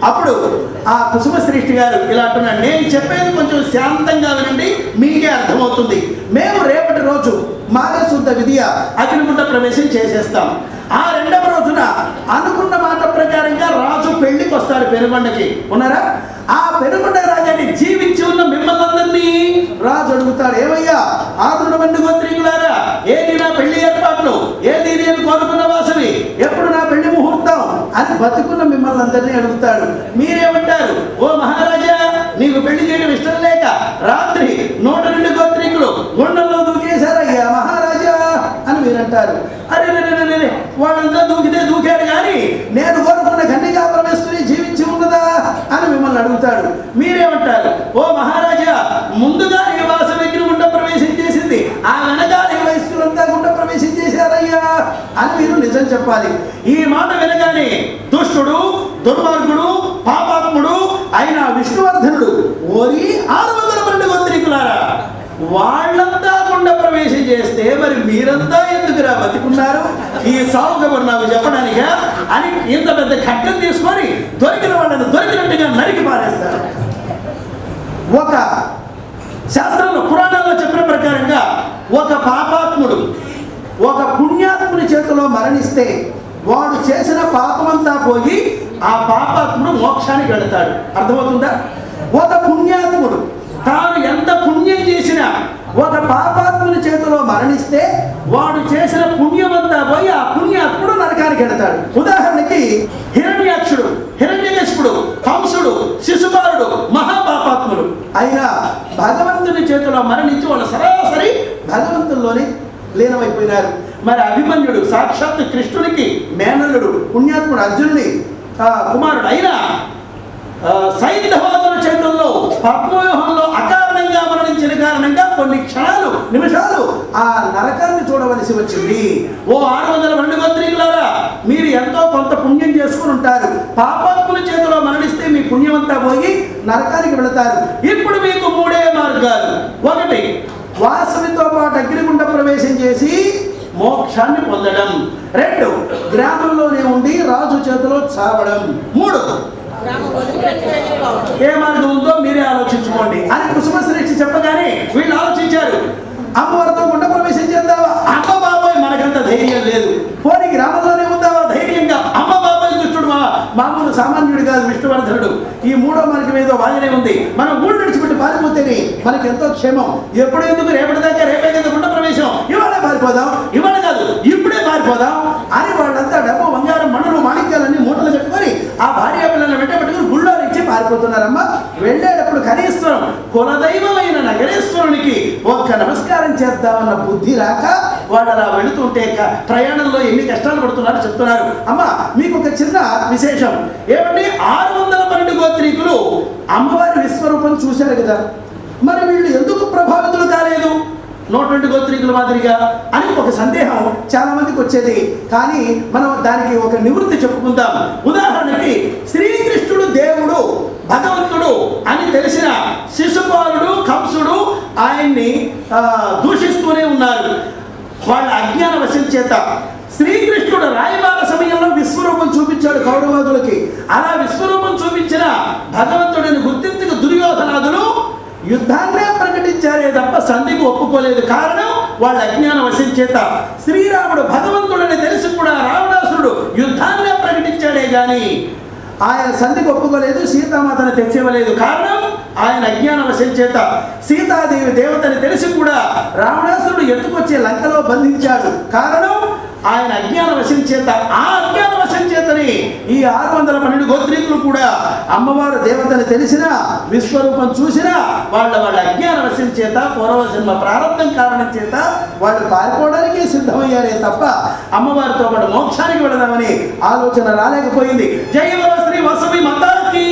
అప్పుడు ఆ కుసుమశ్రేష్ఠి గారు ఇలా అంటున్నాడు, నేను చెప్పేది కొంచెం శాంతంగా వినండి, మీకే అర్థమవుతుంది. మేము రేపటి రోజు మాఘశుద్ధ విధియ అగ్నిగుండ ప్రవేశం చేసేస్తాం. ఆ రెండవ రోజున అనుకున్న మాట ప్రకారంగా రాజు పెళ్లికి వస్తాడు పెనుగొండకి. ఉన్నారా? ఆ పెనుగొండ రాజాన్ని జీవించి ఉన్న మిమ్మల్ని అందరినీ రాజు అడుగుతాడు, ఏమయ్యా ఆరుడు మంది గోత్రీకులారా, ఏది నా పెళ్లి ఏర్పాట్లు, ఏది నేను కోరుకున్న వాసవి, ఎప్పుడు నా పెళ్లి ముహూర్తం అని బతుకున్న మిమ్మల్ని అందరినీ అడుగుతాడు. మీరేమంటారు? ఓ మహారాజా, నీకు పెళ్లి చేయడం ఇష్టం లేక రాత్రి 102 గోత్రీకులు గుండంలో దూకేశారయ్యా మహారాజా అని మీరంటారు. అరే వాళ్ళంతా దూకితే దూకాడు కానీ నేను కోరుకున్న కన్యకా పరమేశ్వరి జీవించి ఉన్నదా అని మిమ్మల్ని అడుగుతాడు. మీరేమంటారు? ఓ మహారాజా, ముందుగా ఈ వాసవి గుండ ప్రవేశం చేసింది, ఆ వెనకాల ఈ వయస్సులంతా గుండ ప్రవేశం చేశారయ్యా అని మీరు నిజం చెప్పాలి. ఈ మాట వినగానే దుష్టుడు, దుర్మార్గుడు, పాపాత్ముడు అయిన విష్ణువర్ధనుడు, ఓరి 612 గోత్రీకులారా, వాళ్ళంతా గుండ ప్రవేశం చేస్తే మరి మీరంతా ఎందుకురా బతికున్నారు? ఈ సాగు కబురు నాకు చెప్పడానికా అని ఇంత పెద్ద ఖడ్గం తీసుకొని దొరికిన వాళ్ళని దొరికినట్టుగా నరికి పారేస్తారు. ఒక శాస్త్రంలో పురాణాల్లో చెప్పిన ప్రకారంగా ఒక పాపాత్ముడు ఒక పుణ్యాత్ముని చేతిలో మరణిస్తే వాడు చేసిన పాపమంతా పోయి ఆ పాపాత్ముడు మోక్షానికి వెళతాడు. అర్థమవుతుందా? ఒక పుణ్యాత్ముడు తాను ఎంత పుణ్యం చేసినా ఒక పాపాత్ముని చేతిలో మరణిస్తే వాడు చేసిన పుణ్యమంతా పోయి ఆ పుణ్యాత్ముడు నరకానికి వెళతాడు. ఉదాహరణకి హిరణ్యాక్షుడు, హిరణ్యకశిపుడు, కంసుడు, శిశుపాలుడు మహాపాపాత్ములు అయినా భగవంతుని చేతిలో మరణించి వాళ్ళు సరాసరి భగవంతుల్లోనే లీనమైపోయినారు. మరి అభిమన్యుడు సాక్షాత్ కృష్ణునికి మేనల్లుడు, పుణ్యాత్ముడు, అర్జునుడి కుమారుడు అయినా సైంధవాదుల చేతుల్లో పద్మవ్యూహంలో అకారణంగా మరణించిన కారణంగా కొన్ని క్షణాలు, నిమిషాలు ఆ నరకాన్ని చూడవలసి వచ్చింది. ఓ 612 గోత్రీకులారా, మీరు ఎంతో కొంత పుణ్యం చేసుకుని ఉంటారు. పాపాత్ముల చేతిలో మరణిస్తే మీ పుణ్యమంతా పోయి నరకానికి వెళతారు. ఇప్పుడు మీకు 3 మార్గాలు. 1, వాసవితో పాటు అగ్నిగుండ ప్రవేశం చేసి మోక్షాన్ని పొందడం. 2, గ్రామంలోనే ఉండి రాజు చేతిలో చావడం. 3, ఏ మార్గం ఉందో మీరే ఆలోచించుకోండి అని కుసుమశ్రేష్ఠి చెప్పగానే వీళ్ళు ఆలోచించారు. అమ్మవారితో గుండ ప్రవేశం చేద్దావా? అమ్మ బాబాయ్ మనకంత ధైర్యం లేదు. పోనీ గ్రామంలోనే ఉందావా ధైర్యంగా? అమ్మ బాబాయ్ దుష్టుడు మామూలు సామాన్యుడు కాదు విష్ణువర్ధనుడు. ఈ 3వ మార్గం ఏదో బాగానే ఉంది, మనం ఊళ్ళు విడిచిపెట్టి పారిపోతేనే మనకి ఎంతో క్షేమం. ఎప్పుడు ఎందుకు రేపటిదాకా, రేపే కదా గుండ ప్రవేశం, ఇవాళే పారిపోదాం, ఇవాళ కాదు ఇప్పుడే పారిపోదాం అని వాళ్ళంతా డబ్బు, బంగారం, మణులు, మాణిక్యాలన్నీ మూటలు కట్టుకొని ఆ భార్య పిల్లల్ని వెంటబెట్టుకుని గుళ్ళో నుంచి పారిపోతున్నారమ్మా. వెళ్ళేటప్పుడు కనీశ్వరం కులదైవమైన నగరేశ్వరునికి ఒక్క నమస్కారం చేద్దామన్న బుద్ధి రాక వాళ్ళు అలా వెళుతుంటే ప్రయాణంలో ఎన్ని కష్టాలు పడుతున్నారో చెప్తున్నారు. అమ్మా, మీకు ఒక చిన్న విశేషం ఏమంటే 612 గోత్రీకులు అమ్మవారి విశ్వరూపం చూశారు కదా, మరి వీళ్ళు ఎందుకు ప్రభావితులు కాలేదు 102 గోత్రీకుల మాదిరిగా అని ఒక సందేహం చాలా మందికి వచ్చేది. కానీ మనం దానికి ఒక నివృత్తి చెప్పుకుందాం. ఉదాహరణకి శ్రీకృష్ణుడు దేవుడు, భగవంతుడు అని తెలిసిన శిశుపాలుడు, కంసుడు ఆయన్ని దూషిస్తూనే ఉన్నారు. వాళ్ళ అజ్ఞాన వశం చేత శ్రీకృష్ణుడు రాయబార సమయంలో విశ్వరూపం చూపించాడు కౌరవాదులకి. అలా విశ్వరూపం చూపించిన భగవంతుడిని గుర్తించక దుర్యోధనాదులు యుద్ధాన్నే ప్రకటించారే తప్ప సంధికి ఒప్పుకోలేదు. కారణం వాళ్ళ అజ్ఞాన వశం చేత. శ్రీరాముడు భగవంతుడని తెలిసి కూడా రావణాసురుడు యుద్ధాన్నే ప్రకటించాడే గాని ఆయన సంధికి ఒప్పుకోలేదు, సీతామాతను తెచ్చివ్వలేదు. కారణం ఆయన అజ్ఞాన వశం చేత. సీతాదేవి దేవతని తెలిసి కూడా రావణాసురుడు ఎత్తుకొచ్చే లంకలో బంధించాడు. కారణం ఆయన అజ్ఞాన వశం చేత. ఆ అజ్ఞాన వశం చేతని ఈ 612 గోత్రీకులు కూడా అమ్మవారు దేవతని తెలిసినా, విశ్వరూపం చూసినా వాళ్ళ అజ్ఞాన వశం చేత, పూర్వజన్మ ప్రారంభం కారణం చేత వాళ్ళు పారిపోవడానికి సిద్ధమయ్యారే తప్ప అమ్మవారితో పాటు మోక్షానికి వెళదామని ఆలోచన రాలేకపోయింది. జయ శ్రీ వాసవి మాతాకి.